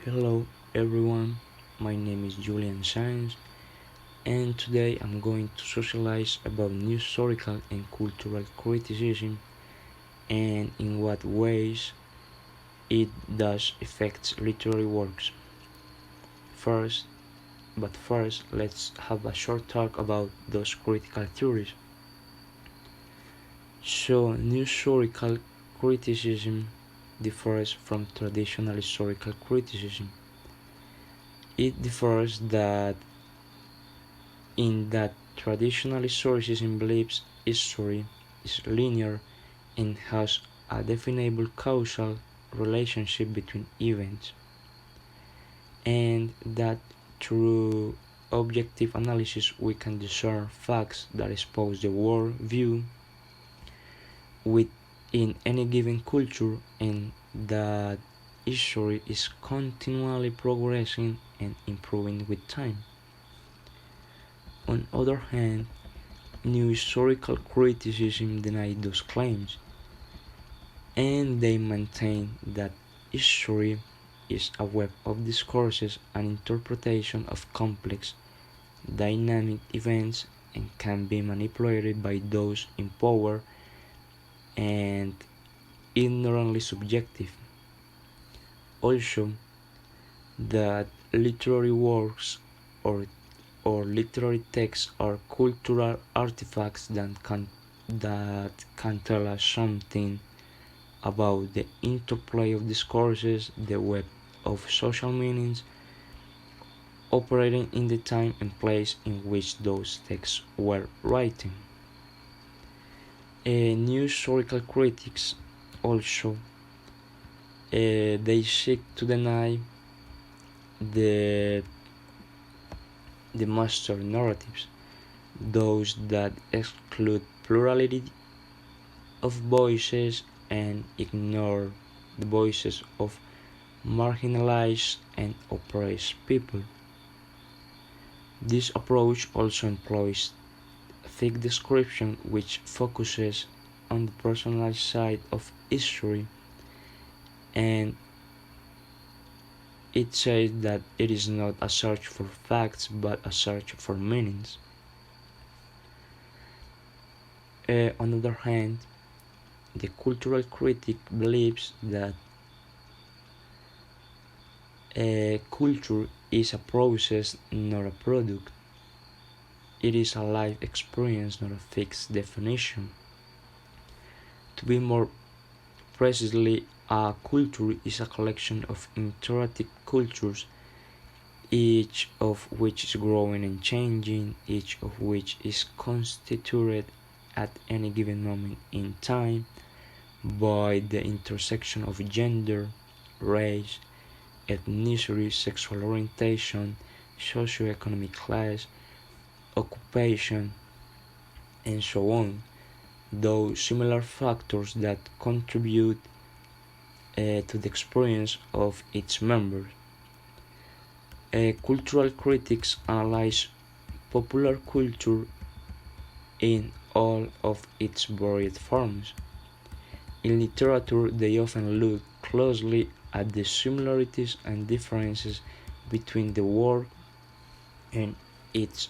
Hello everyone, my name is Julian Sainz, and today I'm going to socialize about new historical and cultural criticism and in what ways it does affect literary works. First, first, let's have a short talk about those critical theories. So, new historical criticism differs from traditional historical criticism. It differs in that traditional historicism believes history is linear and has a definable causal relationship between events, and that through objective analysis we can discern facts that expose the world view within any given culture, and that history is continually progressing and improving with time. On the other hand, new historical criticism deny those claims, and they maintain that history is a web of discourses and interpretation of complex, dynamic events and can be manipulated by those in power and ignorantly subjective. Also, that literary works or literary texts are cultural artifacts that can tell us something about the interplay of discourses, the web of social meanings operating in the time and place in which those texts were written. New historical critics also they seek to deny the master narratives, those that exclude plurality of voices and ignore the voices of marginalized and oppressed people. This approach also employs thick description which focuses on the personal side of history, and it says that it is not a search for facts but a search for meanings. On the other hand, the cultural critic believes that a culture is a process, not a product. It is a life experience, not a fixed definition. To be more precisely, a culture is a collection of interactive cultures, each of which is growing and changing, each of which is constituted at any given moment in time by the intersection of gender, race, ethnicity, sexual orientation, socioeconomic class, occupation, and so on, though similar factors that contribute to the experience of its members. Cultural critics analyze popular culture in all of its varied forms. In literature, they often look closely at the similarities and differences between the work and its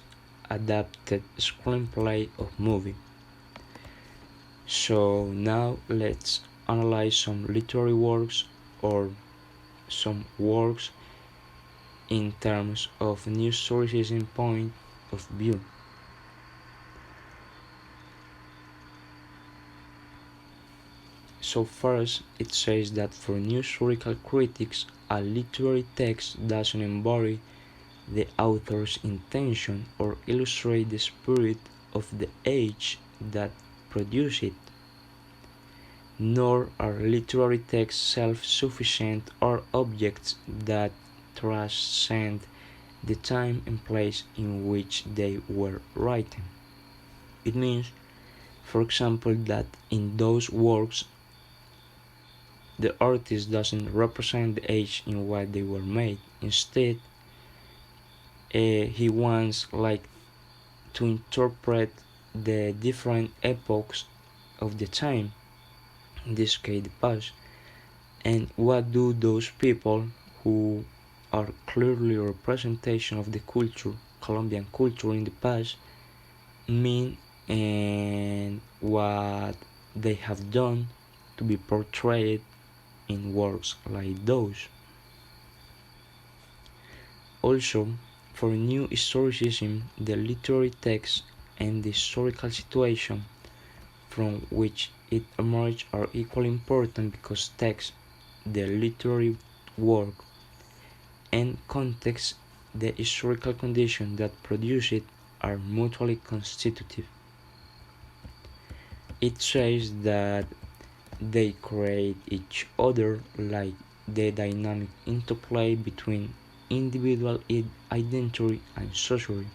adapted screenplay or movie. So now let's analyze some literary works or some works in terms of new historicism point of view. So first, it says that for new historical critics, a literary text doesn't embody the author's intention or illustrate the spirit of the age that produced it, nor are literary texts self-sufficient or objects that transcend the time and place in which they were written. It means, for example, that in those works the artist doesn't represent the age in which they were made. Instead, he wants to interpret the different epochs of the time, in this case the past, and what do those people who are clearly a representation of the culture, Colombian culture in the past, mean and what they have done to be portrayed in works like those. Also, for new historicism, the literary text and the historical situation from which it emerged are equally important because text, the literary work, and context, the historical condition that produce it, are mutually constitutive. It says that they create each other, like the dynamic interplay between individual identity and society.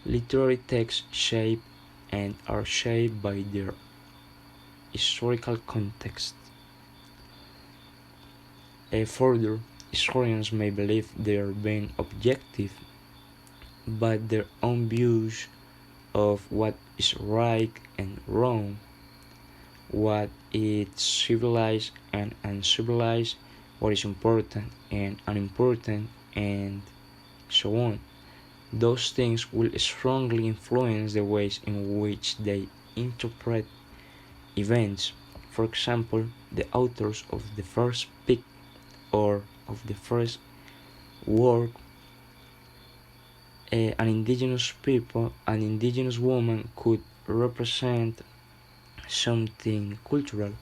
Literary texts shape and are shaped by their historical context. Further, historians may believe they are being objective, but their own views of what is right and wrong, what is civilized and uncivilized, what is important and unimportant, and so on. Those things will strongly influence the ways in which they interpret events. For example, the authors of the first pic or of the first work, an indigenous woman could represent something cultural,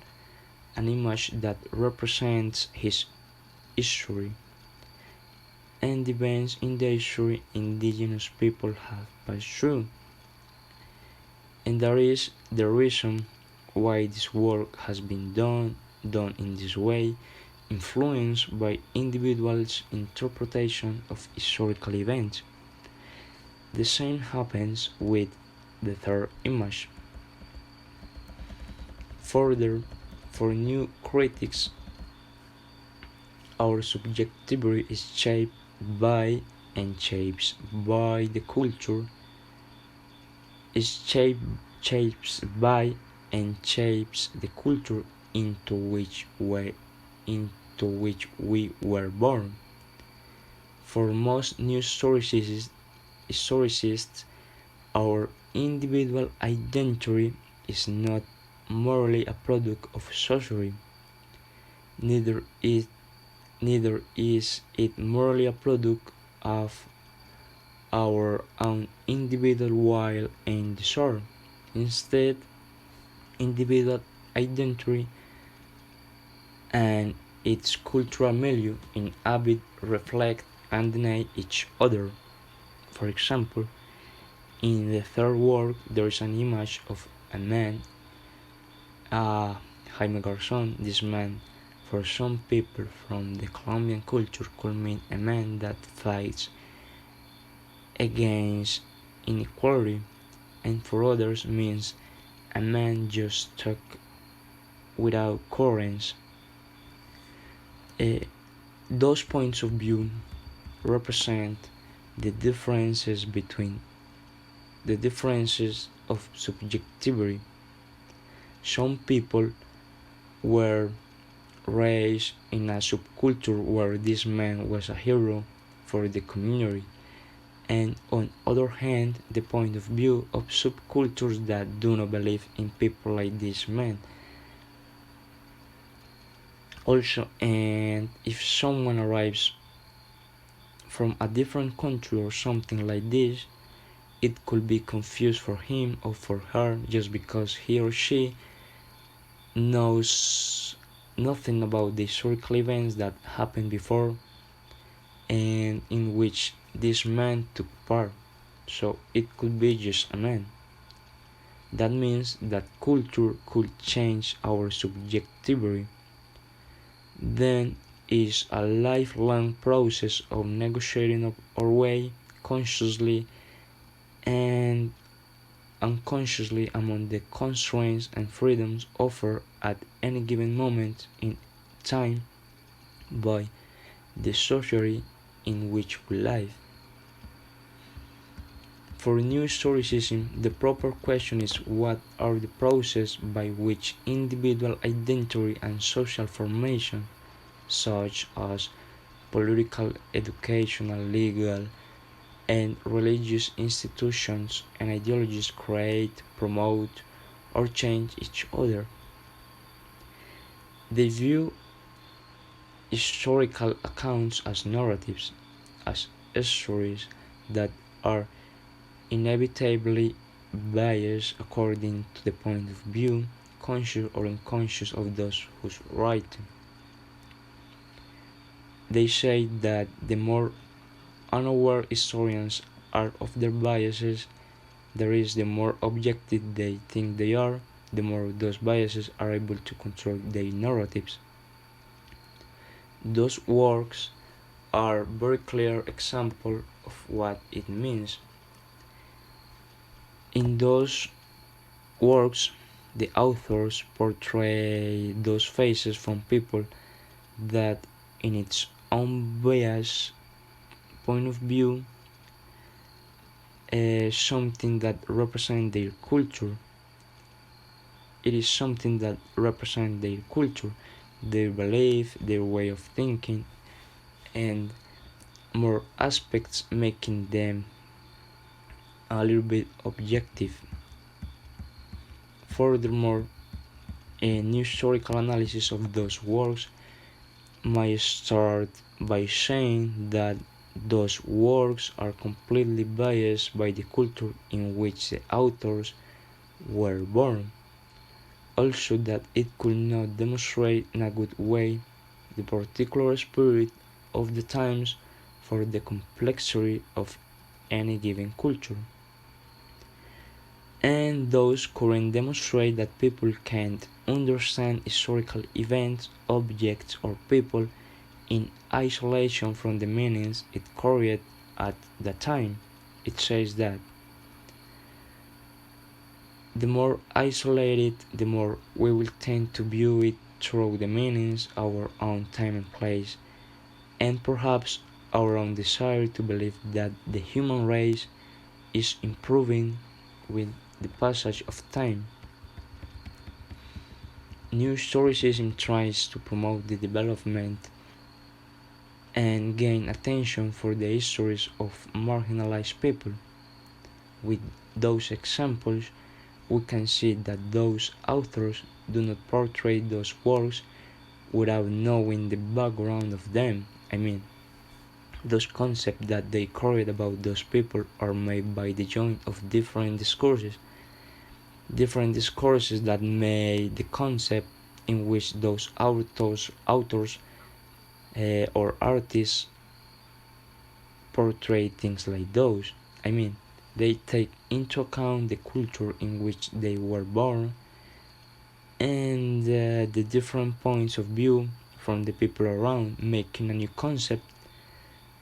an image that represents his history, and the events in the history indigenous people have passed through. And that is the reason why this work has been done in this way, influenced by individuals' interpretation of historical events. The same happens with the third image. Further, for new critics, our subjectivity is shaped by and shapes by the culture, is shapes by and shapes the culture into which we were born. For most new historicists, our individual identity is not merely a product of society, neither is it merely a product of our own individual will and desire. Instead, individual identity and its cultural milieu inhabit, reflect, and deny each other. For example, in the third work, there is an image of a man, Jaime Garzón. This man, for some people from the Colombian culture, could mean a man that fights against inequality, and for others means a man just stuck without coherence. Those points of view represent the differences of subjectivity. Some people were raised in a subculture where this man was a hero for the community, and on the other hand, the point of view of subcultures that do not believe in people like this man. Also, and if someone arrives from a different country or something like this, it could be confused for him or for her just because he or she knows nothing about the historical events that happened before and in which this man took part. So it could be just a man. That means that culture could change our subjectivity. Then is a lifelong process of negotiating our way consciously and unconsciously among the constraints and freedoms offered at any given moment in time by the society in which we live. For new historicism, the proper question is what are the processes by which individual identity and social formation, such as political, educational, legal, and religious institutions and ideologies create, promote, or change each other. They view historical accounts as narratives, as stories that are inevitably biased according to the point of view, conscious or unconscious, of those who write them. They say that the more unaware historians are of their biases, there is the more objective they think they are, the more those biases are able to control their narratives. Those works are very clear example of what it means. In those works, the authors portray those faces from people that, in its own biased point of view, something that represents their culture. It is something that represents their culture, their belief, their way of thinking, and more aspects making them a little bit objective. Furthermore, a new historical analysis of those works might start by saying that those works are completely biased by the culture in which the authors were born. Also, that it could not demonstrate in a good way the particular spirit of the times for the complexity of any given culture. And those current demonstrate that people can't understand historical events, objects, or people in isolation from the meanings it carried at the time. It says that the more isolated, the more we will tend to view it through the meanings, our own time and place, and perhaps our own desire to believe that the human race is improving with the passage of time. New historicism tries to promote the development and gain attention for the histories of marginalized people. With those examples, we can see that those authors do not portray those works without knowing the background of them. Those concepts that they create about those people are made by the joint of different discourses that made the concept in which those authors or artists portray things like those. They take into account the culture in which they were born and the different points of view from the people around, making a new concept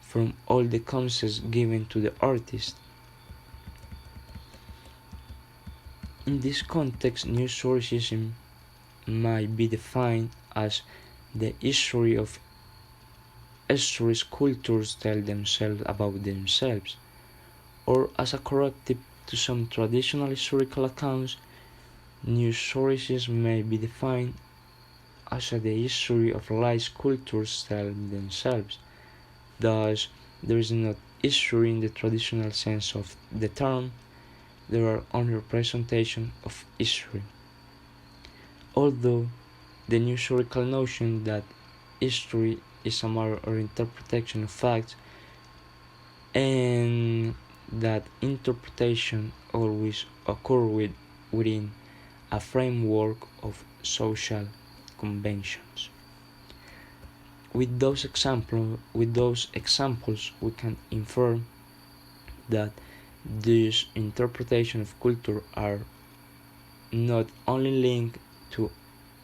from all the concepts given to the artist. In this context, new historicism might be defined as the history of stories cultures tell themselves about themselves, or as a corrective to some traditional historical accounts. New historicism may be defined as the history of lies cultures tell themselves. Thus, there is not history in the traditional sense of the term, there are only representations of history. Although the new historical notion that history is a matter of interpretation of facts, and that interpretation always occurs within a framework of social conventions. With those examples, we can infer that these interpretations of culture are not only linked to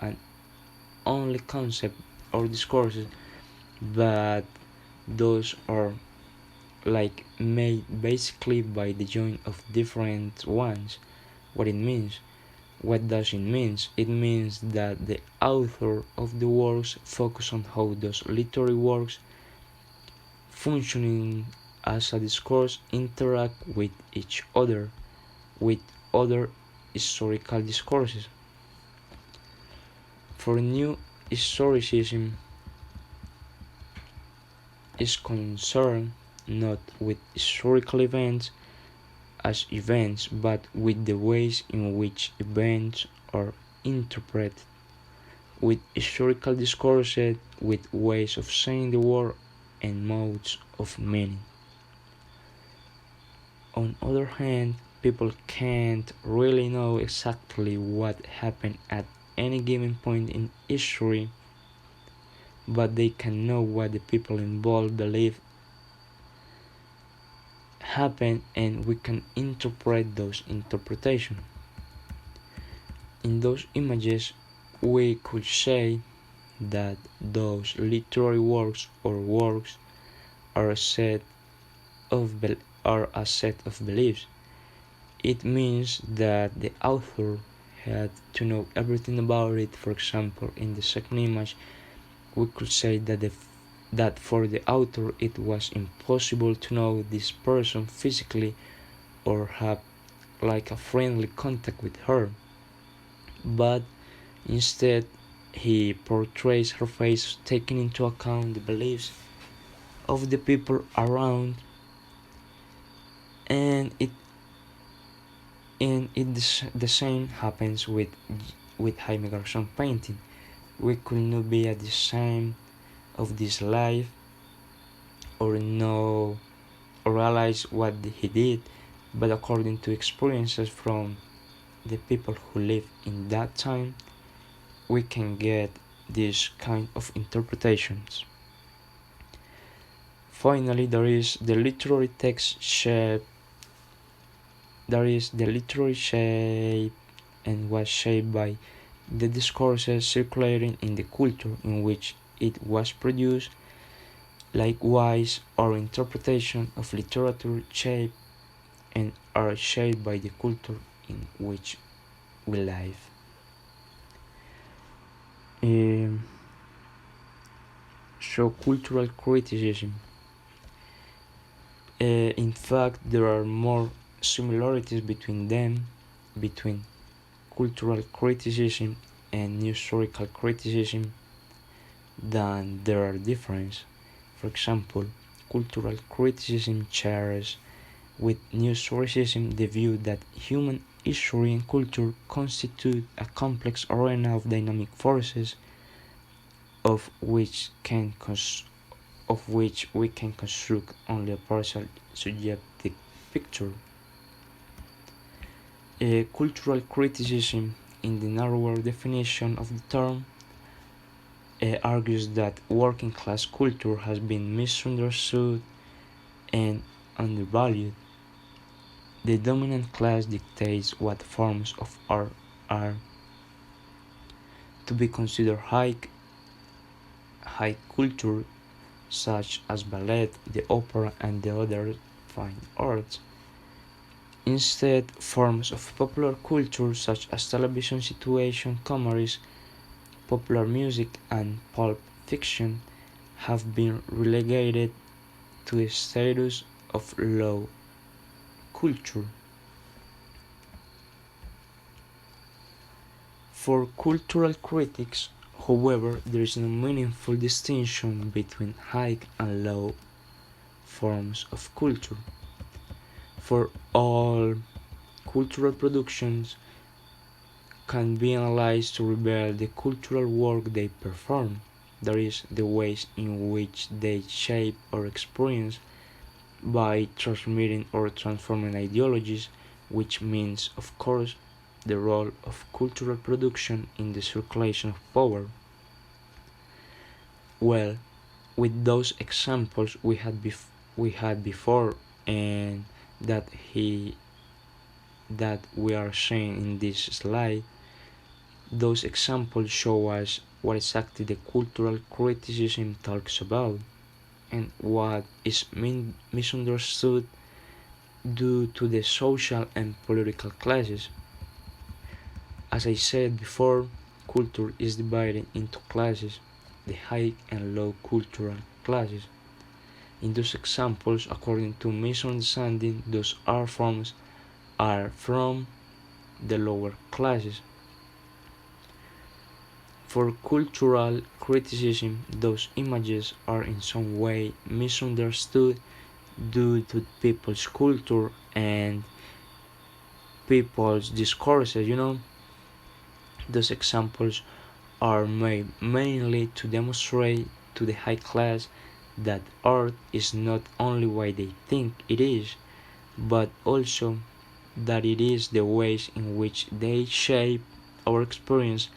an only concept or discourses, but those are made basically by the joint of different ones. What it means? What does it mean? It means that the author of the works focus on how those literary works functioning as a discourse interact with each other, with other historical discourses. For new historicism, is concerned not with historical events as events, but with the ways in which events are interpreted, with historical discourses, with ways of saying the world, and modes of meaning. On the other hand, people can't really know exactly what happened at any given point in history, but they can know what the people involved believe happened, and we can interpret those interpretations. In those images, we could say that those literary works or works are of are a set of beliefs. It means that the author had to know everything about it. For example, in the second image, we could say that for the author it was impossible to know this person physically or have like a friendly contact with her, but instead he portrays her face taking into account the beliefs of the people around, and the same happens with Jaime Garzón painting. We could not be at the same of this life or know or realize what he did, but according to experiences from the people who live in that time, we can get this kind of interpretations. Finally, there is the literary text shape. There is the literary shape and was shaped by the discourses circulating in the culture in which it was produced. Likewise, our interpretation of literature shape and are shaped by the culture in which we live. So cultural criticism. In fact, there are more similarities between them, between cultural criticism and historical criticism, than there are differences. For example, cultural criticism shares with historicism the view that human history and culture constitute a complex arena of dynamic forces of which we can construct only a partial subjective picture. Cultural criticism, in the narrower definition of the term, argues that working class culture has been misunderstood and undervalued. The dominant class dictates what forms of art are to be considered high culture, such as ballet, the opera, and the other fine arts. Instead, forms of popular culture such as television situation comedies, popular music, and pulp fiction have been relegated to the status of low culture. For cultural critics, however, there is no meaningful distinction between high and low forms of culture. For all cultural productions can be analyzed to reveal the cultural work they perform, that is, the ways in which they shape our experience by transmitting or transforming ideologies, which means, of course, the role of cultural production in the circulation of power. Well, with those examples we had before, and that we are seeing in this slide, those examples show us what exactly the cultural criticism talks about and what is misunderstood due to the social and political classes. As I said before, culture is divided into classes, the high and low cultural classes. In those examples, according to misunderstanding, those art forms are from the lower classes. For cultural criticism, those images are in some way misunderstood due to people's culture and people's discourses. Those examples are made mainly to demonstrate to the high class that art is not only what they think it is, but also that it is the ways in which they shape our experience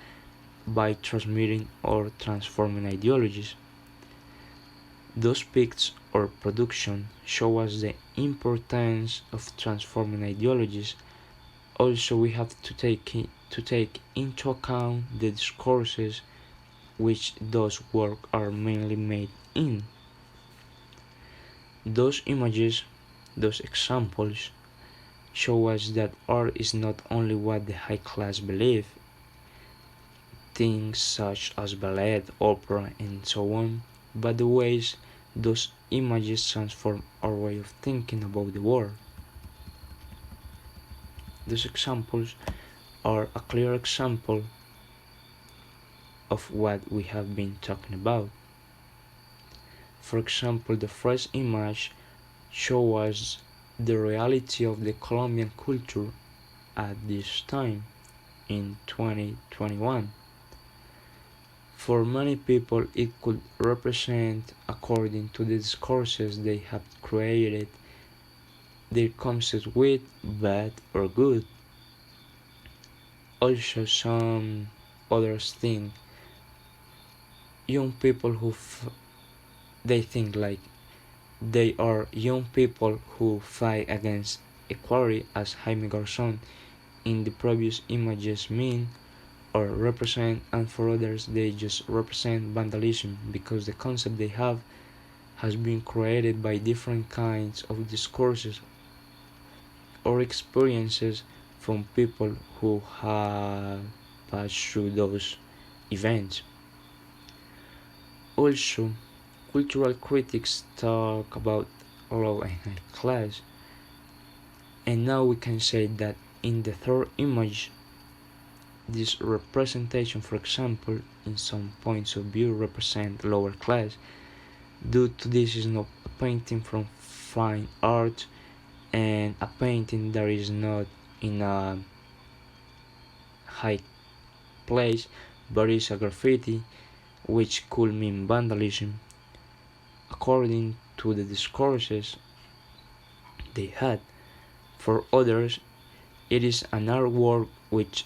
by transmitting or transforming ideologies. Those pictures or production show us the importance of transforming ideologies. Also, we have to take into account the discourses which those works are mainly made in. Those images, those examples, show us that art is not only what the high class believe, things such as ballet, opera, and so on, but the ways those images transform our way of thinking about the world. These examples are a clear example of what we have been talking about. For example, the first image shows us the reality of the Colombian culture at this time in 2021. For many people, it could represent, according to the discourses they have created, their concepts with bad or good. Also, some others think young people they think like they are young people who fight against equality, as Jaime Garzón in the previous images mean or represent, and for others they just represent vandalism because the concept they have has been created by different kinds of discourses or experiences from people who have passed through those events. Also, cultural critics talk about low and high class, and now we can say that in the third image, this representation, for example, in some points of view represent lower class. Due to this is not a painting from fine art and a painting that is not in a high place, but is a graffiti, which could mean vandalism. According to the discourses they had. For others, it is an artwork which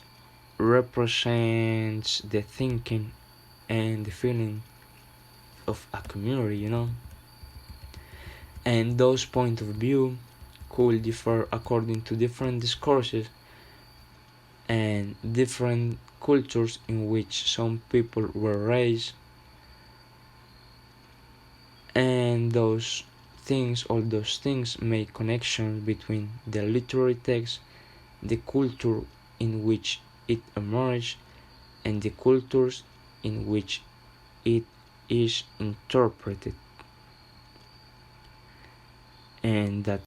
represents the thinking and the feeling of a community. And those points of view could differ according to different discourses and different cultures in which some people were raised, and all those things make connections between the literary text, the culture in which it emerged, and the cultures in which it is interpreted. And that